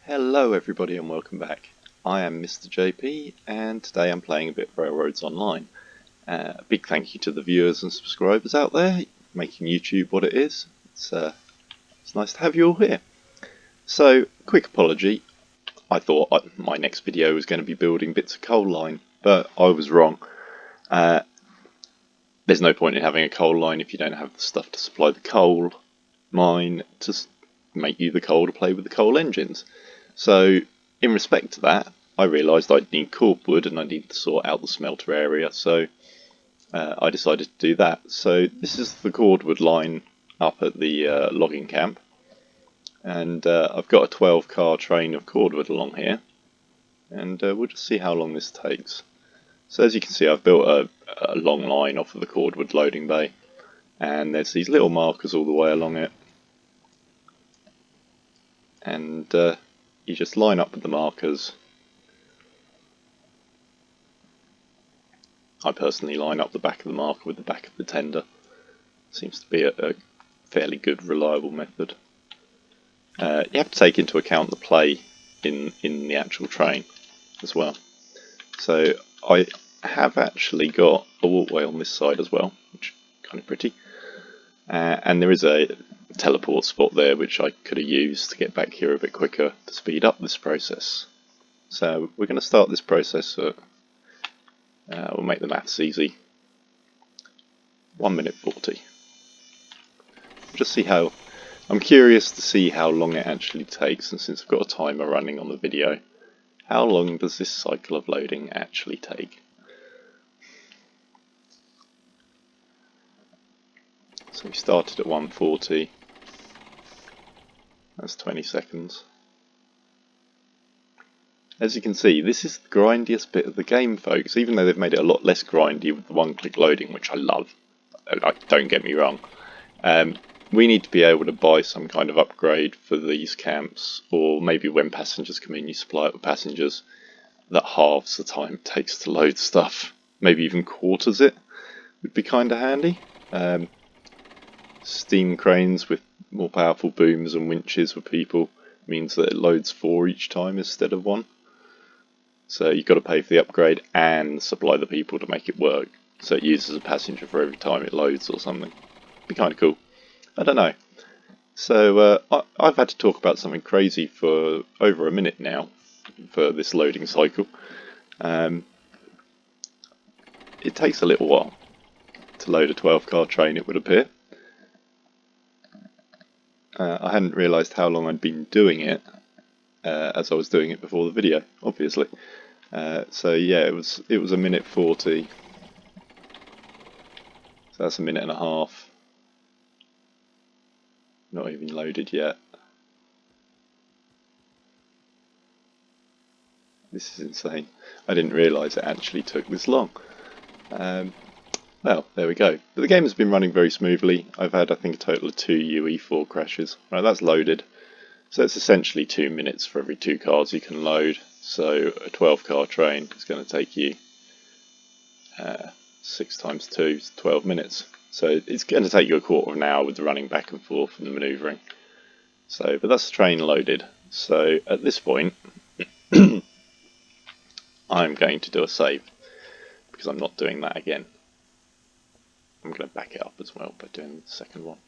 Hello everybody and welcome back. I am Mr. JP and today I'm playing a bit of Railroads Online. A big thank you to the viewers and subscribers out there, making YouTube what it is. It's nice to have you all here. So, quick apology, I thought my next video was going to be building bits of coal line, but I was wrong. There's no point in having a coal line if you don't have the stuff to supply the coal mine to make you the coal to play with the coal engines. So, in respect to that, I realised I'd need cordwood and I need to sort out the smelter area, so I decided to do that. So this is the cordwood line up at the logging camp, and I've got a 12-car train of cordwood along here, and we'll just see how long this takes. So as you can see, I've built a long line off of the cordwood loading bay, and there's these little markers all the way along it, and you just line up with the markers. I personally line up the back of the marker with the back of the tender. Seems to be a fairly good, reliable method. You have to take into account the play in the actual train as well. So I have actually got a walkway on this side as well, which is kind of pretty. And there is a teleport spot there which I could have used to get back here a bit quicker to speed up this process. So we're going to start this process at, we'll make the maths easy, 1 minute 40. Just see how, I'm curious to see how long it actually takes, and since I've got a timer running on the video, how long does this cycle of loading actually take? So we started at 140, that's 20 seconds. As you can see, this is the grindiest bit of the game, folks, even though they've made it a lot less grindy with the one-click loading, which I love. Don't get me wrong. We need to be able to buy some kind of upgrade for these camps, or maybe when passengers come in you supply it with passengers, that halves the time it takes to load stuff. Maybe even quarters it would be kind of handy. Steam cranes with more powerful booms and winches for people means that it loads 4 each time instead of 1. So you've got to pay for the upgrade and supply the people to make it work. So it uses a passenger for every time it loads or something. Be kind of cool. I don't know. So I've had to talk about something crazy for over a minute now for this loading cycle. It takes a little while to load a 12-car train, it would appear. I hadn't realised how long I'd been doing it as I was doing it before the video, obviously. So yeah, it was a minute 40. So that's a minute and a half. Not even loaded yet. This is insane. I didn't realise it actually took this long. Well, there we go. But the game has been running very smoothly. I've had, I think, a total of 2 UE4 crashes. Right, that's loaded. So it's essentially 2 minutes for every 2 cars you can load. So a 12-car train is going to take you 6 times 2 is 12 minutes. So it's going to take you a quarter of an hour with the running back and forth and the manoeuvring. So, but that's the train loaded. So at this point, I'm going to do a save because I'm not doing that again. I'm going to back it up as well by doing the second one.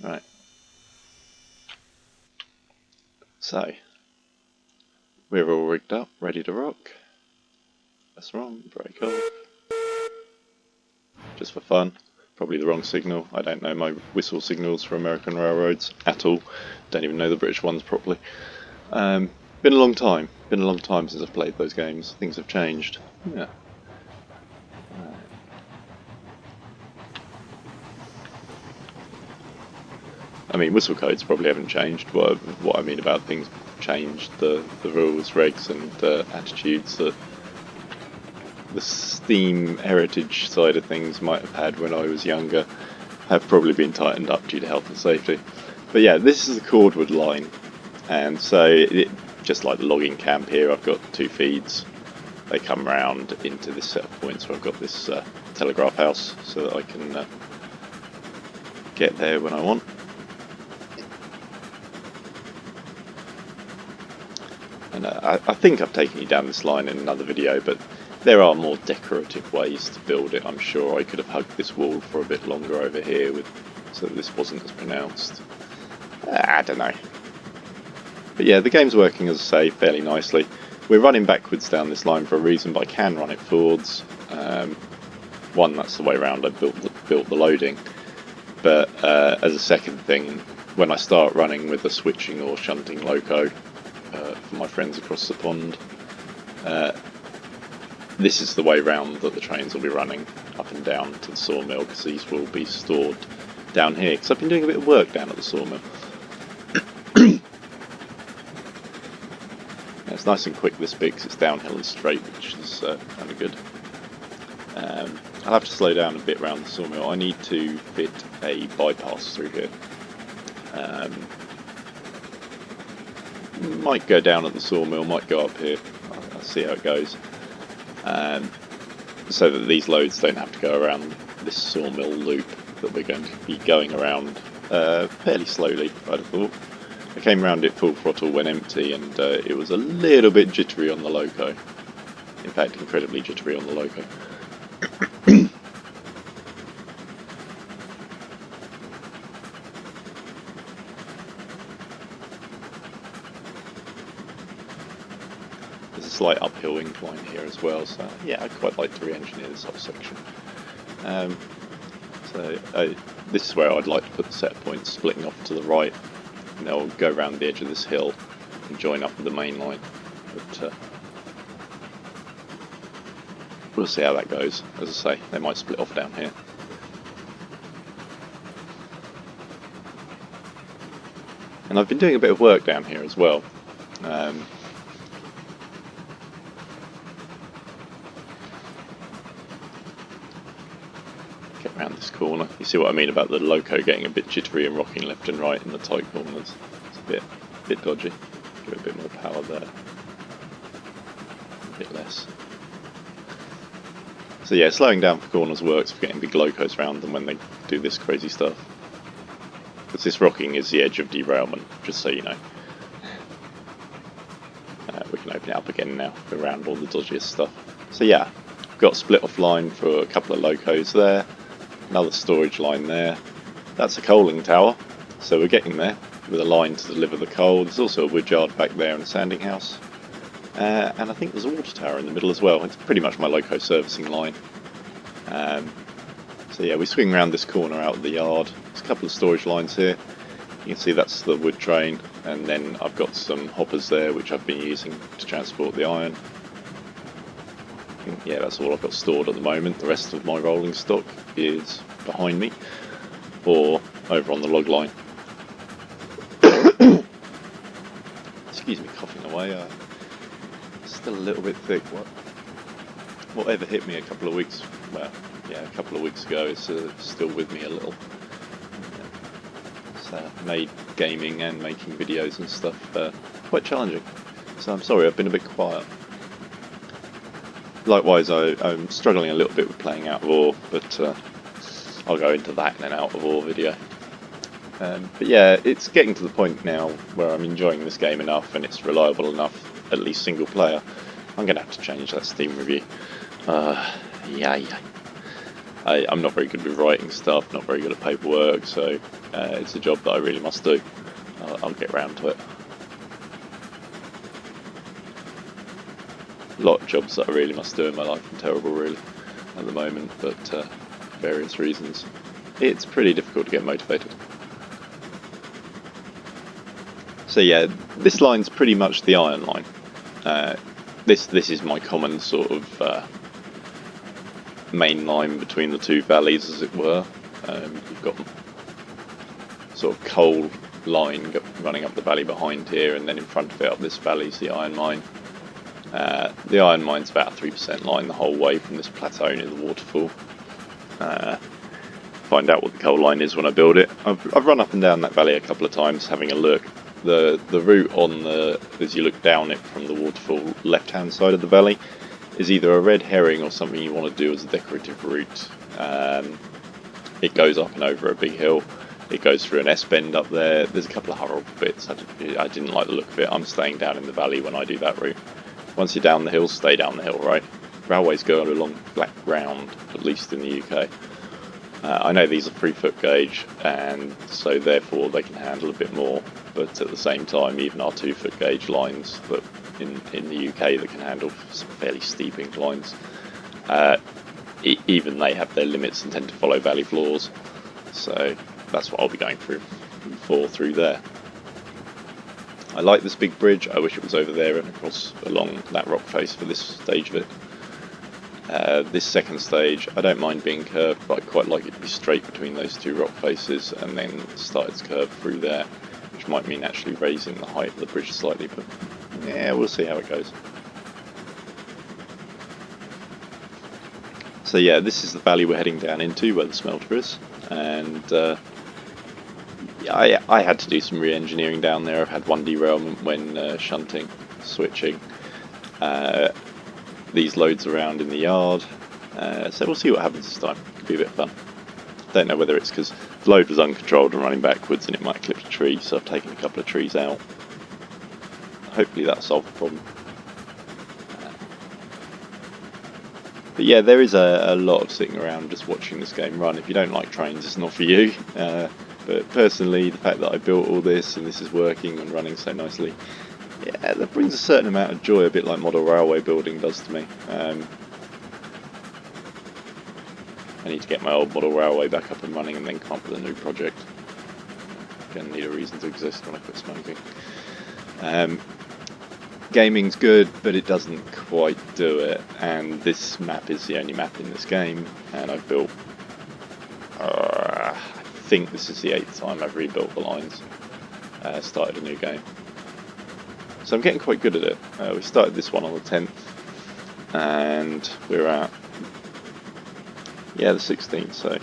Right. So, we're all rigged up, ready to rock. That's wrong, break off. Just for fun. Probably the wrong signal. I don't know my whistle signals for American railroads at all. Don't even know the British ones properly. Been a long time. Been a long time since I've played those games. Things have changed. Yeah. I mean, whistle codes probably haven't changed. What I mean about things changed, the rules, regs and attitudes that the Steam heritage side of things might have had when I was younger have probably been tightened up due to health and safety. But yeah, this is the Cordwood line, and so just like the logging camp here, I've got 2 feeds. They come round into this set of points where I've got this telegraph house so that I can get there when I want. And I think I've taken you down this line in another video, but there are more decorative ways to build it. I'm sure I could have hugged this wall for a bit longer over here so that this wasn't as pronounced. I don't know. But yeah, the game's working, as I say, fairly nicely. We're running backwards down this line for a reason, but I can run it forwards. One, that's the way around I built the loading. But as a second thing, when I start running with the switching or shunting Loco for my friends across the pond, this is the way round that the trains will be running up and down to the sawmill, because these will be stored down here, because I've been doing a bit of work down at the sawmill. It's nice and quick this bit, because it's downhill and straight, which is kind of good. I'll have to slow down a bit around the sawmill. I need to fit a bypass through here. Might go down at the sawmill, might go up here. I'll see how it goes. So that these loads don't have to go around this sawmill loop that we're going to be going around fairly slowly, I'd have thought. I came around it full throttle when empty, and it was a little bit jittery on the Loco. In fact, incredibly jittery on the Loco. There's a slight uphill incline here as well, so yeah, I'd quite like to re-engineer this whole section. This is where I'd like to put the set points splitting off to the right, and they'll go around the edge of this hill and join up with the main line. But we'll see how that goes. As I say, they might split off down here. And I've been doing a bit of work down here as well. Get around this corner. You see what I mean about the Loco getting a bit jittery and rocking left and right in the tight corners. It's a bit dodgy. Give it a bit more power there. A bit less. So yeah, slowing down for corners works for getting big Locos around them when they do this crazy stuff. Because this rocking is the edge of derailment, just so you know. We can open it up again now, around all the dodgiest stuff. So yeah, we've got a split off line for a couple of Locos there. Another storage line there. That's a coaling tower, so we're getting there with a line to deliver the coal. There's also a wood yard back there and a sanding house. And I think there's a water tower in the middle as well. It's pretty much my Loco servicing line. So yeah, we swing around this corner out of the yard. There's a couple of storage lines here. You can see that's the wood train, and then I've got some hoppers there which I've been using to transport the iron. Yeah, that's all I've got stored at the moment. The rest of my rolling stock is behind me, or over on the log line. Excuse me, coughing away. Still a little bit thick. Whatever hit me a couple of weeks, a couple of weeks ago, it's still with me a little. It's made gaming and making videos and stuff quite challenging. So I'm sorry, I've been a bit quiet. Likewise, I'm struggling a little bit with playing out of ore, but I'll go into that in an out of ore video. But yeah, it's getting to the point now where I'm enjoying this game enough and it's reliable enough, at least single player. I'm going to have to change that Steam review. I'm not very good with writing stuff, not very good at paperwork, so it's a job that I really must do. I'll get round to it. A lot of jobs that I really must do in my life. I'm terrible really at the moment, but for various reasons it's pretty difficult to get motivated. So yeah, this line's pretty much the iron line. This is my common sort of main line between the two valleys, as it were. You've got sort of coal line running up the valley behind here, and then in front of it up this valley's the iron mine. The iron mine's about a 3% line the whole way from this plateau near the waterfall. Find out what the coal line is when I build it. I've run up and down that valley a couple of times having a look. The route on as you look down it from the waterfall left hand side of the valley is either a red herring or something you want to do as a decorative route. It goes up and over a big hill, It goes through an S-bend up there. There's a couple of horrible bits. I didn't like the look of it. I'm staying down in the valley when I do that route. Once you're down the hill, stay down the hill, right? Railways go along flat ground, at least in the UK. I know these are 3-foot gauge, and so therefore they can handle a bit more, but at the same time, even our 2-foot gauge lines that in the UK that can handle some fairly steep inclines, even they have their limits and tend to follow valley floors. So that's what I'll be going through there. I like this big bridge. I wish it was over there and across along that rock face for this stage of it. This second stage, I don't mind being curved, but I quite like it to be straight between those two rock faces and then start its curve through there, which might mean actually raising the height of the bridge slightly, but yeah, we'll see how it goes. So yeah, this is the valley we're heading down into where the smelter is, and I had to do some re-engineering down there. I've had one derailment when shunting, switching these loads around in the yard, so we'll see what happens this time. Could be a bit of fun. Don't know whether it's because the load was uncontrolled and running backwards and it might clip a tree, so I've taken a couple of trees out. Hopefully that'll solve the problem. But yeah, there is a lot of sitting around just watching this game run. If you don't like trains, it's not for you. But personally, the fact that I built all this and this is working and running so nicely, yeah, that brings a certain amount of joy, a bit like model railway building does to me. I need to get my old model railway back up and running and then come up with a new project. Gonna need a reason to exist when I quit smoking. Gaming's good, but it doesn't quite do it, and this map is the only map in this game, and I've built, I think this is the 8th time I've rebuilt the lines, started a new game. So I'm getting quite good at it. We started this one on the 10th, and we're at, yeah, the 16th, so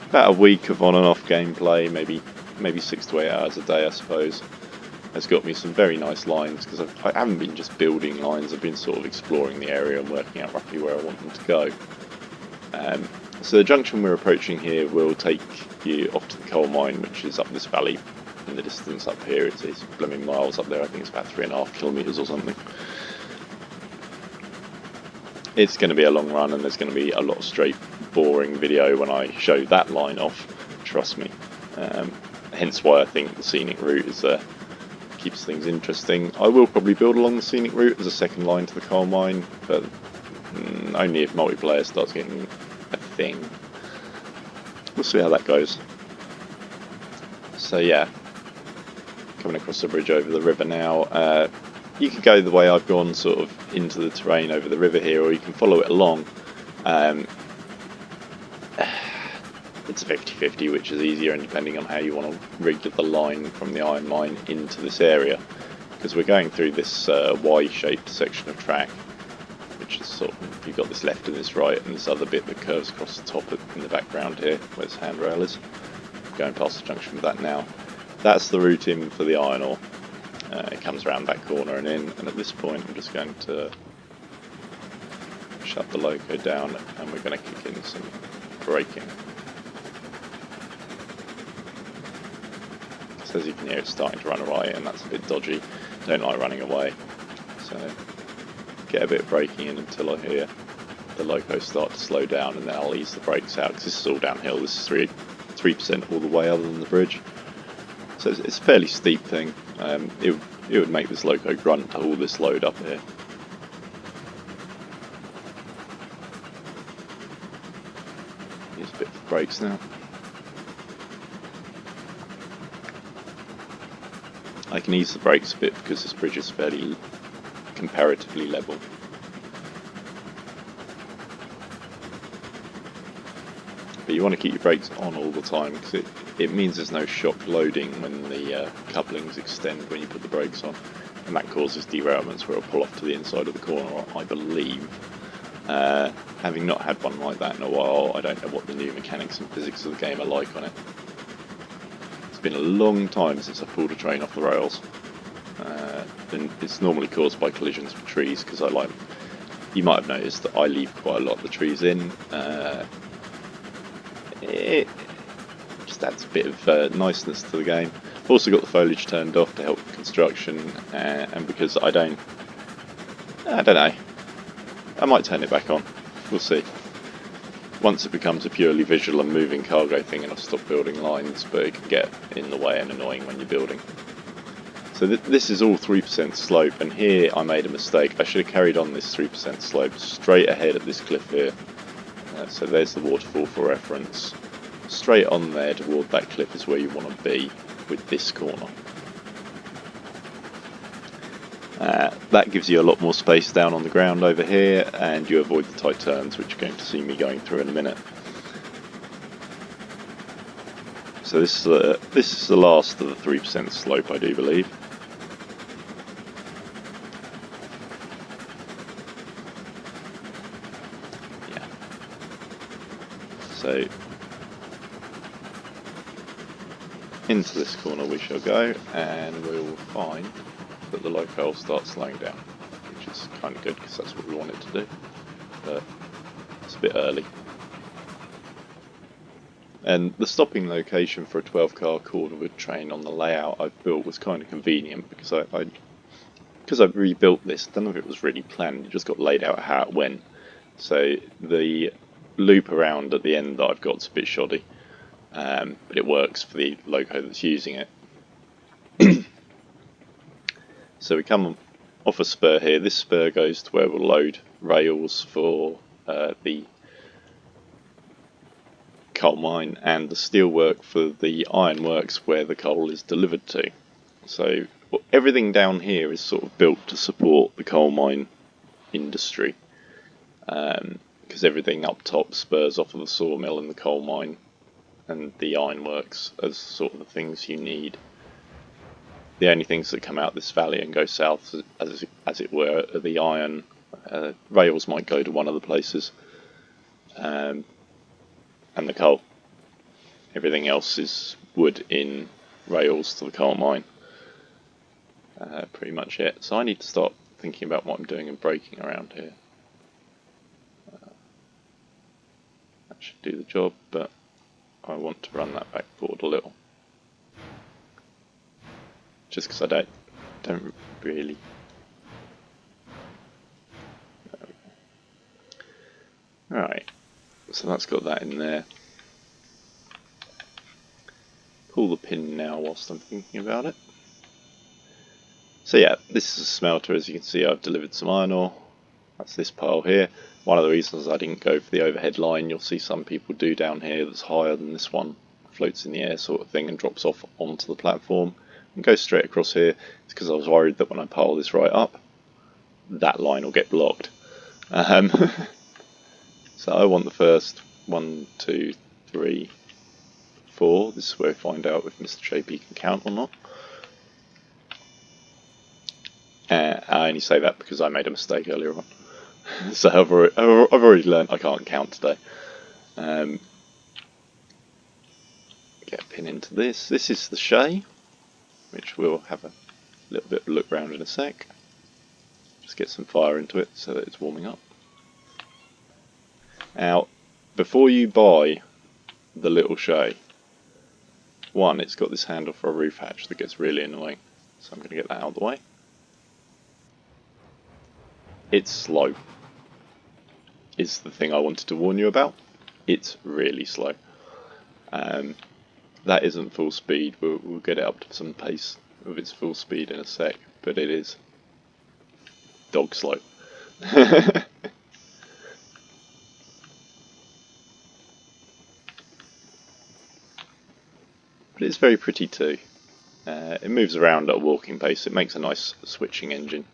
about a week of on and off gameplay, maybe 6 to 8 hours a day, I suppose. Has got me some very nice lines, because I haven't been just building lines, I've been sort of exploring the area and working out roughly where I want them to go. So the junction we're approaching here will take you off to the coal mine, which is up this valley in the distance up here. It's blooming miles up there. I think it's about 3.5 kilometres or something. It's going to be a long run, and there's going to be a lot of straight, boring video when I show that line off, trust me. Hence why I think the scenic route is keeps things interesting. I will probably build along the scenic route as a second line to the coal mine, but only if multiplayer starts getting a thing. We'll see how that goes. So yeah, coming across the bridge over the river now. You can go the way I've gone, sort of into the terrain over the river here, or you can follow it along. It's a 50-50, which is easier, and depending on how you want to rig the line from the iron mine into this area, because we're going through this Y-shaped section of track, which is sort of, you've got this left and this right, and this other bit that curves across the top in the background here, where this handrail is. Going past the junction with that now. That's the route in for the iron ore. It comes around that corner and in, and at this point I'm just going to shut the Loco down, and we're going to kick in some braking. So as you can hear, it's starting to run away, and that's a bit dodgy. Don't like running away, so get a bit of braking in until I hear the Loco start to slow down, and then I'll ease the brakes out, because this is all downhill. This is 3% all the way other than the bridge, so it's a fairly steep thing. It would make this Loco grunt to haul this load up here. Use a bit of brakes now. I can ease the brakes a bit because this bridge is fairly comparatively level. But you want to keep your brakes on all the time, because it means there's no shock loading when the couplings extend when you put the brakes on, and that causes derailments where it'll pull off to the inside of the corner, I believe. Having not had one like that in a while, I don't know what the new mechanics and physics of the game are like on it. It's been a long time since I've pulled a train off the rails, and it's normally caused by collisions with trees, because you might have noticed that I leave quite a lot of the trees in. Just just adds a bit of niceness to the game. I've also got the foliage turned off to help with construction, and because I don't know, I might turn it back on. We'll see. Once it becomes a purely visual and moving cargo thing, and I'll stop building lines, but it can get in the way and annoying when you're building. So this is all 3% slope, and here I made a mistake. I should have carried on this 3% slope straight ahead of this cliff here. So there's the waterfall for reference. Straight on there toward that cliff is where you want to be with this corner. That gives you a lot more space down on the ground over here, and you avoid the tight turns, which you're going to see me going through in a minute. So this is the last of the 3% slope, I do believe. Yeah. So into this corner we shall go, and we will find that the Loco will start slowing down, which is kind of good because that's what we want it to do, but it's a bit early. And the stopping location for a 12-car Cordwood train on the layout I've built was kind of convenient because I've rebuilt this. I don't know if it was really planned, it just got laid out how it went. So the loop around at the end that I've got's a bit shoddy, but it works for the Loco that's using it. So we come off a spur here. This spur goes to where we'll load rails for the coal mine and the steelwork for the ironworks where the coal is delivered to. So everything down here is sort of built to support the coal mine industry, because everything up top spurs off of the sawmill and the coal mine, and the ironworks as sort of the things you need. The only things that come out this valley and go south, as it were, are the iron. Rails might go to one of the places, and the coal. Everything else is wood in rails to the coal mine. Pretty much it. So I need to start thinking about what I'm doing and braking around here. That should do the job, but I want to run that backboard a little. Just because I don't really. Alright, so that's got that in there. Pull the pin now whilst I'm thinking about it. So yeah, this is a smelter. As you can see, I've delivered some iron ore. That's this pile here. One of the reasons I didn't go for the overhead line, you'll see some people do down here that's higher than this one, floats in the air sort of thing and drops off onto the platform and goes straight across here. It's because I was worried that when I pile this right up, that line will get blocked. So I want the first 1, 2, 3, 4. This is where we find out if Mr. JP can count or not. I only say that because I made a mistake earlier on. So I've already learned I can't count today. Get a pin into this. This is the shay, which we'll have a little bit of a look round in a sec. Just get some fire into it so that it's warming up. Now, before you buy the little shay, one, it's got this handle for a roof hatch that gets really annoying, so I'm going to get that out of the way. It's slow, is the thing I wanted to warn you about. It's really slow. That isn't full speed. We'll get it up to some pace of its full speed in a sec, but it is dog slow. But it's very pretty too. It moves around at a walking pace. It makes a nice switching engine.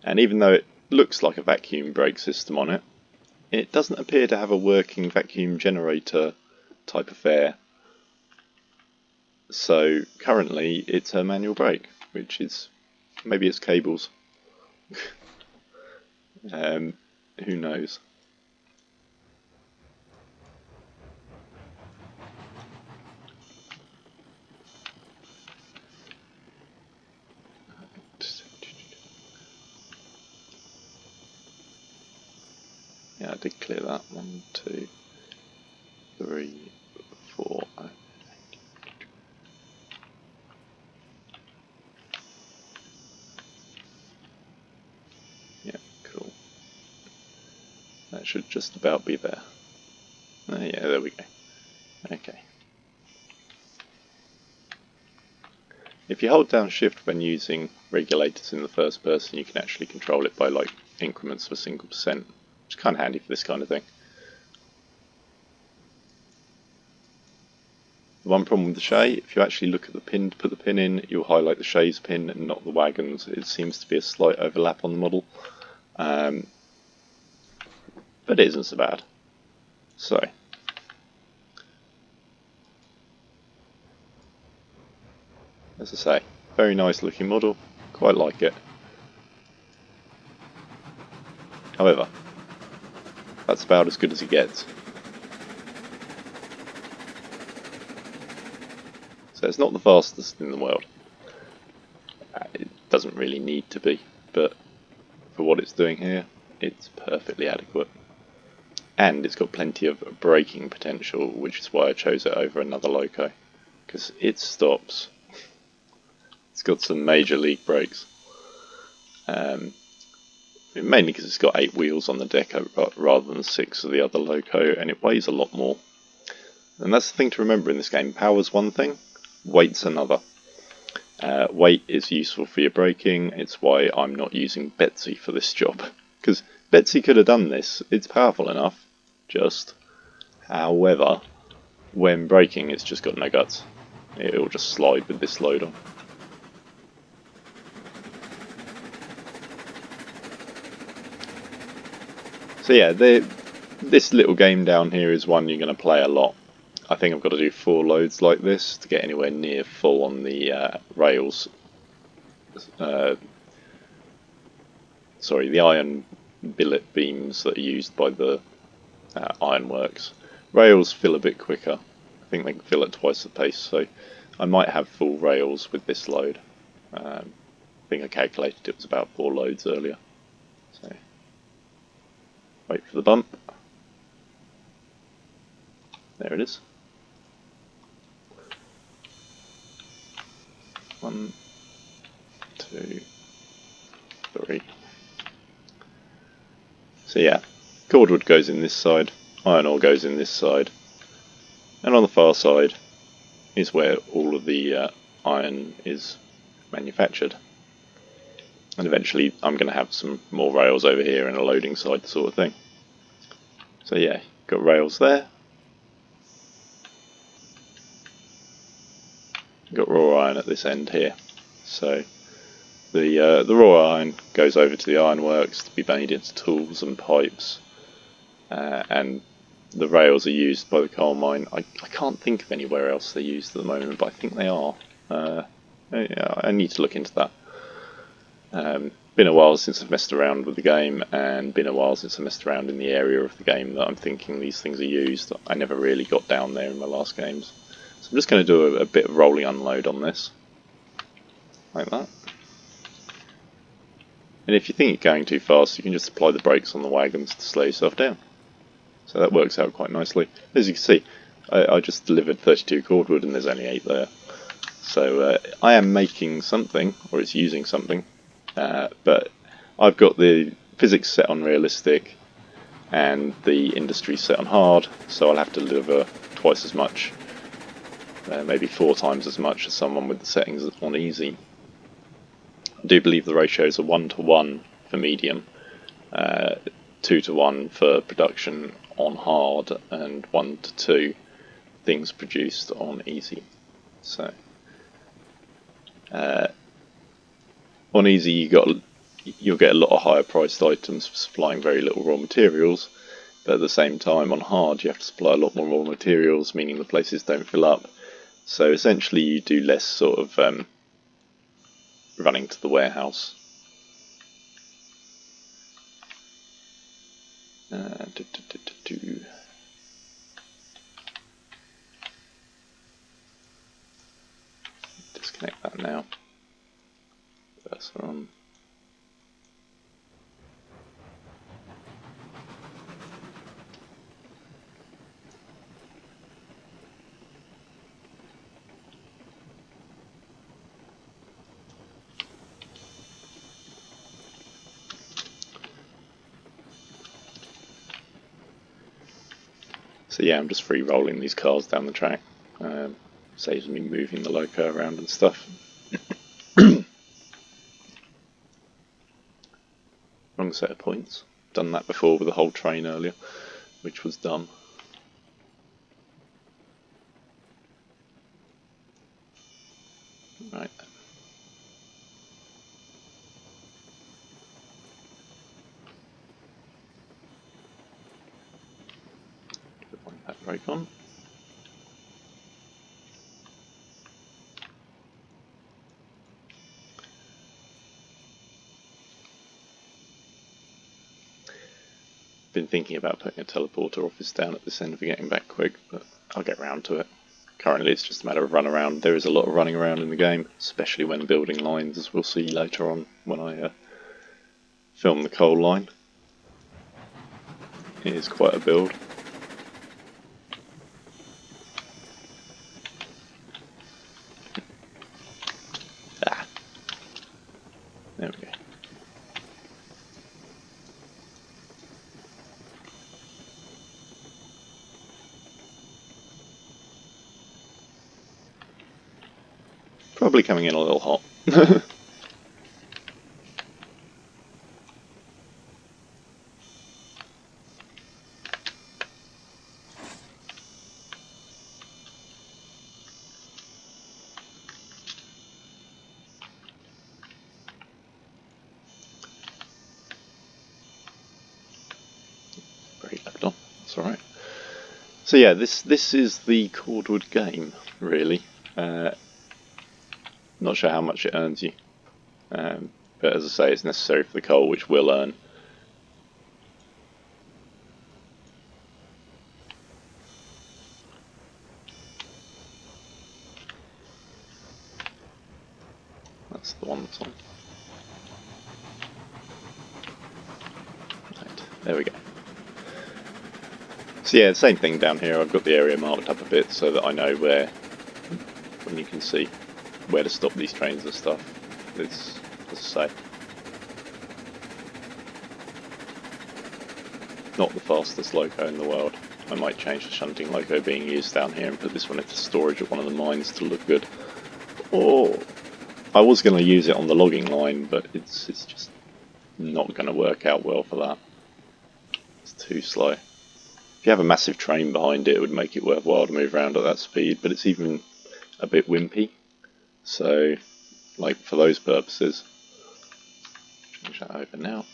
And even though it looks like a vacuum brake system on it, it doesn't appear to have a working vacuum generator type affair. So currently it's a manual brake, which is, maybe it's cables. Who knows? Yeah, I did clear that. 1, 2, 3, 4. should just about be there. Oh, yeah, there we go. Okay. If you hold down shift when using regulators in the first person, you can actually control it by like increments of a single percent, which is kind of handy for this kind of thing. The one problem with the shay, if you actually look at the pin to put the pin in, you'll highlight the shay's pin and not the wagon's. It seems to be a slight overlap on the model, but it isn't so bad. So, as I say, very nice looking model, quite like it. However, that's about as good as it gets. So it's not the fastest in the world. It doesn't really need to be, but for what it's doing here, it's perfectly adequate. And it's got plenty of braking potential, which is why I chose it over another Loco, because it stops. It's got some major league brakes. Mainly because it's got 8 wheels on the deck rather than 6 of the other Loco, and it weighs a lot more. And that's the thing to remember in this game. Power's one thing, weight's another. Weight is useful for your braking. It's why I'm not using Betsy for this job, because Betsy could have done this. It's powerful enough, however, when braking it's just got no guts. It'll just slide with this load on. So yeah, this little game down here is one you're going to play a lot. I think I've got to do 4 loads like this to get anywhere near full on the rails. Sorry, the iron billet beams that are used by the ironworks. Rails fill a bit quicker. I think they can fill at twice the pace, so I might have full rails with this load. I think I calculated it was about 4 loads earlier. So wait for the bump. There it is. 1, 2, 3. So yeah, Cordwood goes in this side, iron ore goes in this side, and on the far side is where all of the iron is manufactured. And eventually I'm going to have some more rails over here and a loading side sort of thing. So yeah, got rails there. Got raw iron at this end here. So the raw iron goes over to the ironworks to be made into tools and pipes, and the rails are used by the coal mine. I can't think of anywhere else they're used at the moment, but I think they are. I need to look into that. Been a while since I've messed around with the game, and been a while since I messed around in the area of the game that I'm thinking these things are used. I never really got down there in my last games. So I'm just going to do a bit of rolling unload on this. Like that. And if you think you're going too fast, you can just apply the brakes on the wagons to slow yourself down. So that works out quite nicely. As you can see, I just delivered 32 cordwood and there's only 8 there. So I am making something, or it's using something. But I've got the physics set on realistic and the industry set on hard, so I'll have to deliver twice as much, maybe 4 times as much as someone with the settings on easy. I do believe the ratios are 1:1 for medium, 2:1 for production on hard, and 1:2 things produced on easy. So on easy you'll get a lot of higher priced items for supplying very little raw materials, but at the same time on hard you have to supply a lot more raw materials, meaning the places don't fill up. So essentially you do less sort of running to the warehouse. Disconnect that now. Cursor on. So yeah, I'm just free rolling these cars down the track. Saves me moving the Loco around and stuff. Wrong set of points. Done that before with the whole train earlier, which was dumb. Right then. Put that brake on. Been thinking about putting a teleporter office down at this end for getting back quick, but I'll get round to it. Currently it's just a matter of run around. There is a lot of running around in the game, especially when building lines, as we'll see later on when I film the coal line. It is quite a build. Ah, there we go. Probably coming in a little hot. Brake left on, that's alright. So yeah, this is the Cordwood game, really. Not sure how much it earns you, but as I say, it's necessary for the coal, which will earn. That's the one that's on. Right, there we go. So yeah, same thing down here. I've got the area marked up a bit so that I know where, when you can see, where to stop these trains and stuff. It's, as I say, not the fastest Loco in the world. I might change the shunting Loco being used down here and put this one into storage at one of the mines to look good. Or I was going to use it on the logging line, but it's just not going to work out well for that. It's too slow. If you have a massive train behind it, it would make it worthwhile to move around at that speed, but it's even a bit wimpy. So, like, for those purposes, change that over now.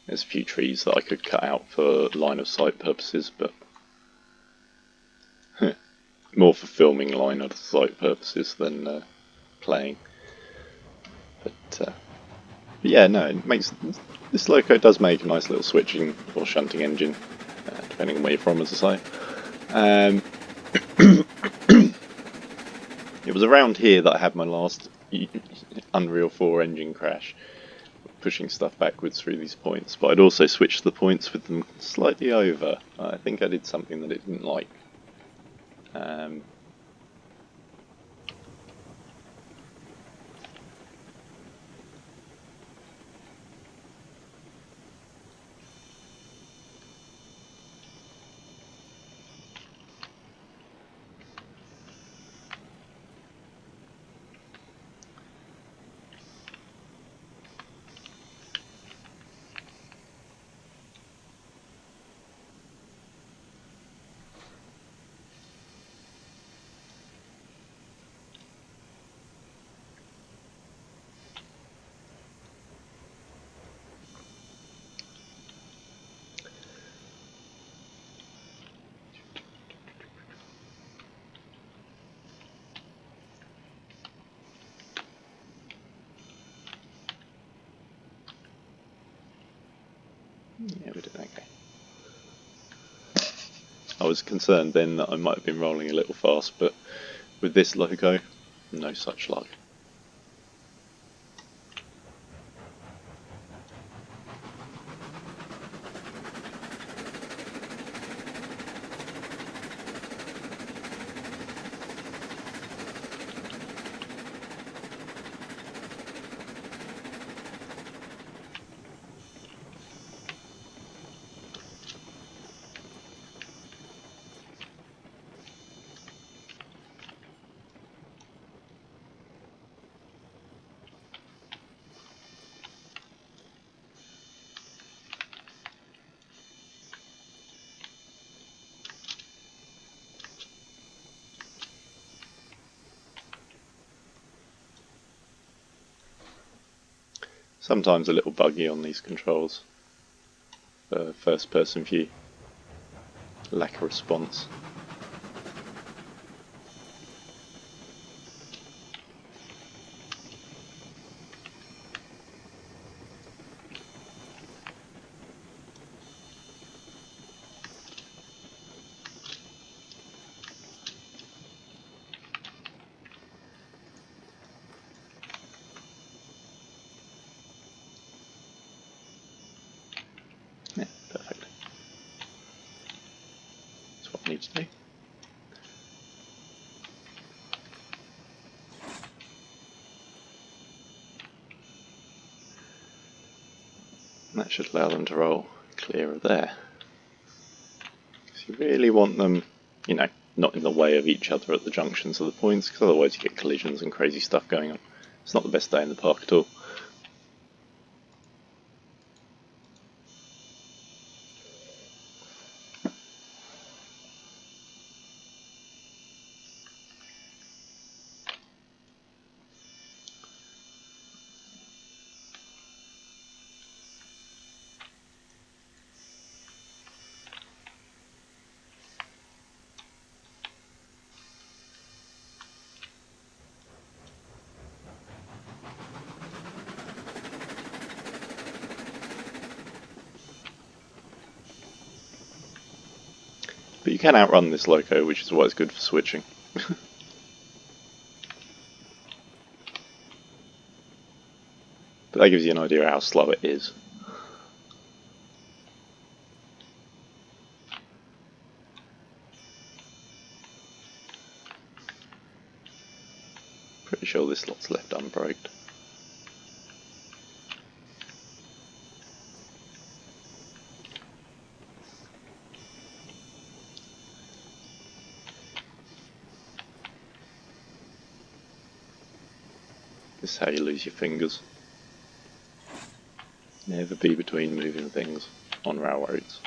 There's a few trees that I could cut out for line of sight purposes, but more for filming line of sight purposes than playing. But yeah, no, it makes, this Loco does make a nice little switching or shunting engine, depending on where you're from, as I say. It was around here that I had my last Unreal 4 engine crash, pushing stuff backwards through these points, but I'd also switched the points with them slightly over. I think I did something that it didn't like. Yeah, we did okay. I was concerned then that I might have been rolling a little fast, but with this Loco, no such luck. Sometimes a little buggy on these controls for first person view. Lack of response. Yeah, perfect. That's what I need to do. And that should allow them to roll clear of there. Because you really want them, you know, not in the way of each other at the junctions of the points, because otherwise you get collisions and crazy stuff going on. It's not the best day in the park at all. But you can outrun this Loco, which is why it's good for switching. But that gives you an idea of how slow it is. Pretty sure this lot's left unbraked. This is how you lose your fingers. Never be between moving things on railroads.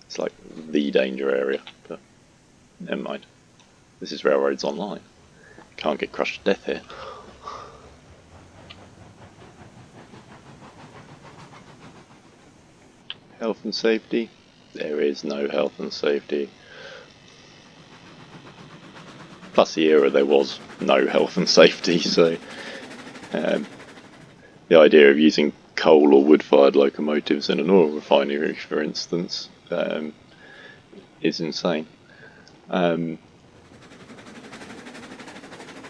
It's like the danger area, but never mind. This is Railroads Online. Can't get crushed to death here. Health and safety? There is no health and safety. Plus the era there was no health and safety, so the idea of using coal or wood-fired locomotives in an oil refinery, for instance, is insane.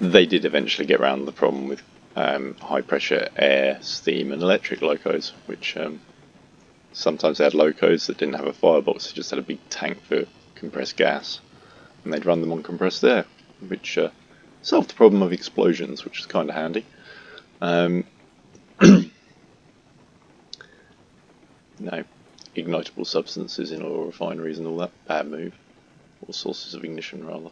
They did eventually get around the problem with high-pressure air, steam and electric locos, which sometimes they had locos that didn't have a firebox, they just had a big tank for compressed gas, and they'd run them on compressed air, which solved the problem of explosions, which is kind of handy. No, ignitable substances in oil refineries and all that, bad move. Or sources of ignition, rather.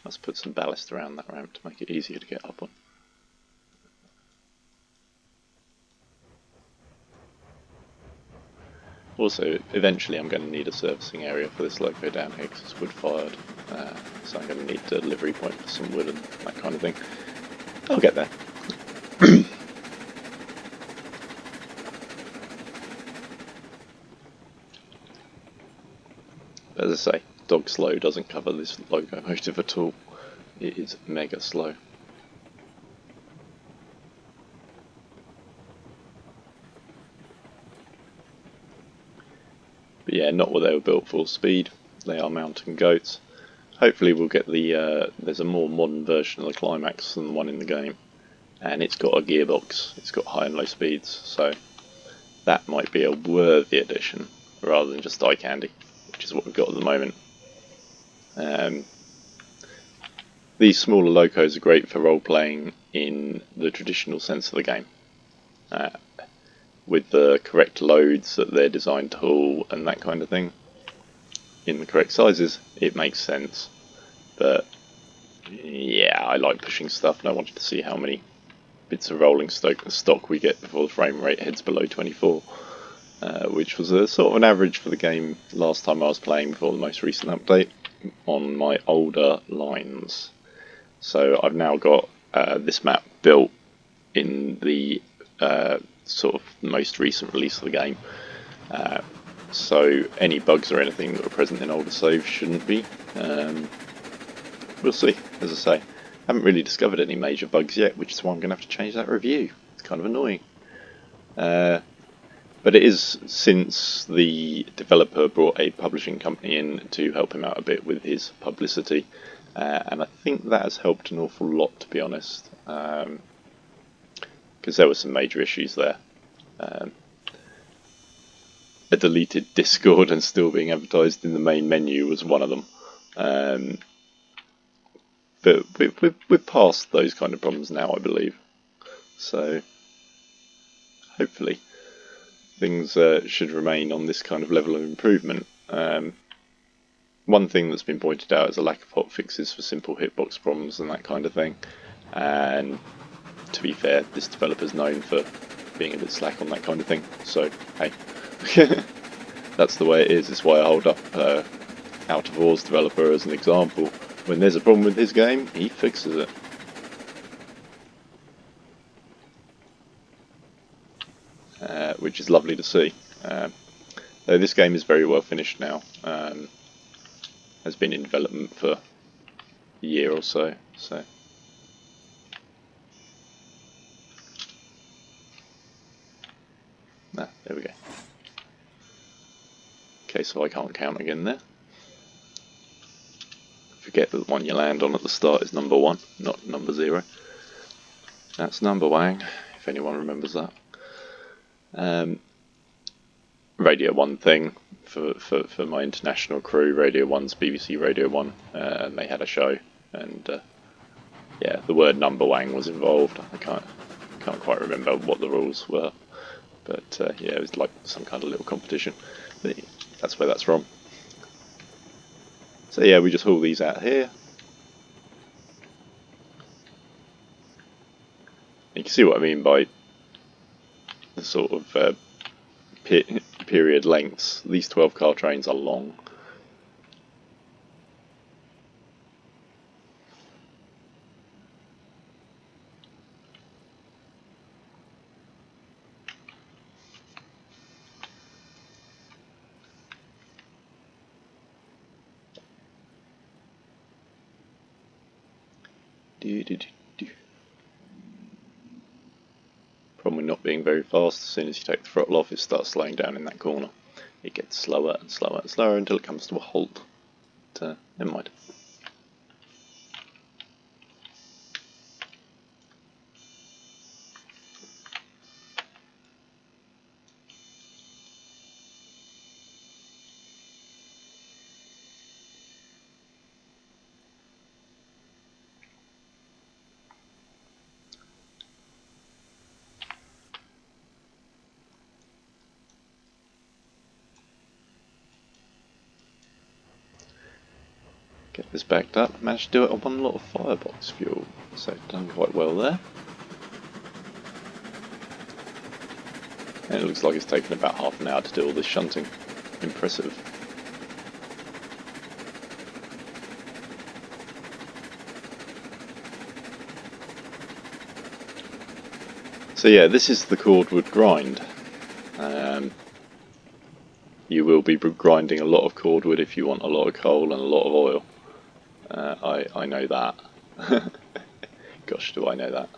Let's put some ballast around that ramp to make it easier to get up on. Also, eventually I'm going to need a servicing area for this Loco down here because it's wood-fired, so I'm going to need a delivery point for some wood and that kind of thing. I'll get there. As I say, dog slow doesn't cover this locomotive at all. It is mega slow. But yeah, not what they were built for speed. They are mountain goats. Hopefully we'll get the, there's a more modern version of the Climax than the one in the game. And it's got a gearbox, it's got high and low speeds, so that might be a worthy addition, rather than just eye candy, which is what we've got at the moment. These smaller locos are great for role-playing in the traditional sense of the game. with the correct loads that they're designed to haul and that kind of thing, in the correct sizes, it makes sense. But yeah, I like pushing stuff, and I wanted to see how many bits of rolling stock we get before the frame rate heads below 24, which was a sort of an average for the game last time I was playing before the most recent update on my older lines. So I've now got this map built in the sort of most recent release of the game. So any bugs or anything that were present in older saves shouldn't be. We'll see, as I say. Haven't really discovered any major bugs yet, which is why I'm going to have to change that review. It's kind of annoying. But it is since the developer brought a publishing company in to help him out a bit with his publicity. And I think that has helped an awful lot, to be honest. Because there were some major issues there. A deleted Discord and still being advertised in the main menu was one of them. But we're past those kind of problems now, I believe. So hopefully things should remain on this kind of level of improvement. One thing that's been pointed out is a lack of hotfixes for simple hitbox problems and that kind of thing. And to be fair, this developer's known for being a bit slack on that kind of thing. So hey, that's the way it is. It's why I hold up Out of War's developer as an example. When there's a problem with his game, he fixes it. Which is lovely to see. Though this game is very well finished now. Has been in development for a year or so. There we go. Okay, so I can't count again there. Forget that the one you land on at the start is number 1, not number 0. That's number Wang, if anyone remembers that. Radio 1 thing for my international crew. Radio 1's BBC Radio 1, and they had a show, and yeah, the word number Wang was involved. I can't quite remember what the rules were, but yeah, it was like some kind of little competition. But that's where that's from. So yeah, we just haul these out here. You can see what I mean by the sort of period lengths. These 12-car trains are long. Problem with not being very fast, as soon as you take the throttle off, it starts slowing down in that corner. It gets slower and slower and slower until it comes to a halt. But, never mind. Get this backed up. Managed to do it on one lot of firebox fuel, so done quite well there. And it looks like it's taken about half an hour to do all this shunting. Impressive. So yeah, this is the Cordwood grind. You will be grinding a lot of cordwood if you want a lot of coal and a lot of oil. I know that. Gosh, do I know that.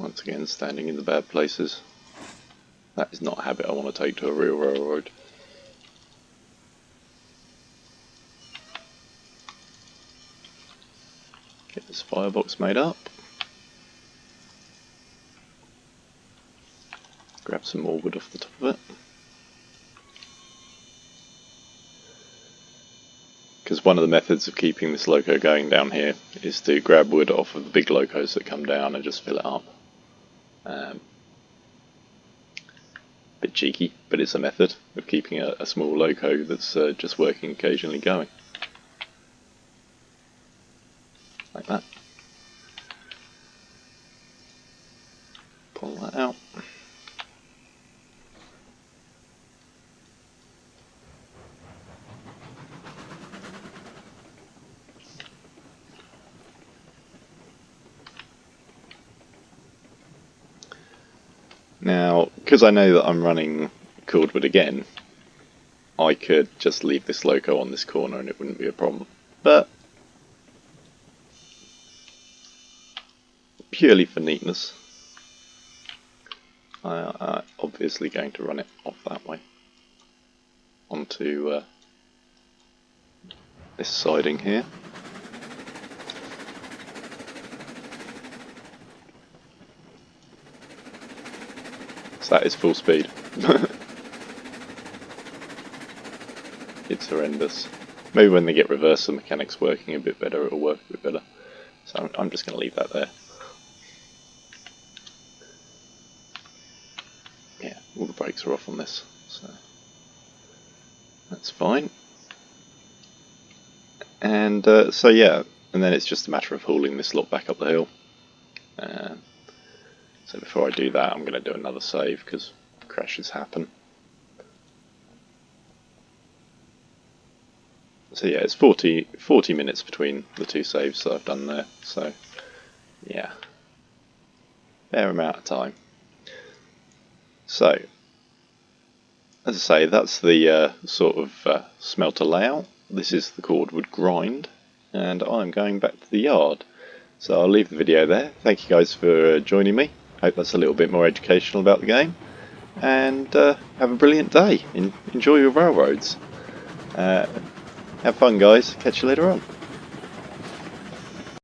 Once again, standing in the bad places. That is not a habit I want to take to a real railroad. Get this firebox made up. Grab some more wood off the top of it. Because one of the methods of keeping this loco going down here is to grab wood off of the big locos that come down and just fill it up. Bit cheeky, but it's a method of keeping a small loco that's just working occasionally going. Like that. Pull that out. Now, because I know that I'm running Cordwood again, I could just leave this loco on this corner and it wouldn't be a problem. But, purely for neatness, I'm obviously going to run it off that way. Onto this siding here. So that is full speed. It's horrendous. Maybe when they get reverse the mechanics working a bit better, it'll work a bit better. So I'm just going to leave that there. Yeah, all the brakes are off on this, so that's fine. And so yeah, and then it's just a matter of hauling this lot back up the hill. So before I do that, I'm going to do another save because crashes happen. So yeah, it's 40 minutes between the two saves that I've done there. So yeah, fair amount of time. So as I say, that's the sort of smelter layout. This is the Cordwood grind, and I'm going back to the yard. So I'll leave the video there. Thank you guys for joining me. Hope that's a little bit more educational about the game. And have a brilliant day. Enjoy your railroads. Have fun, guys. Catch you later on.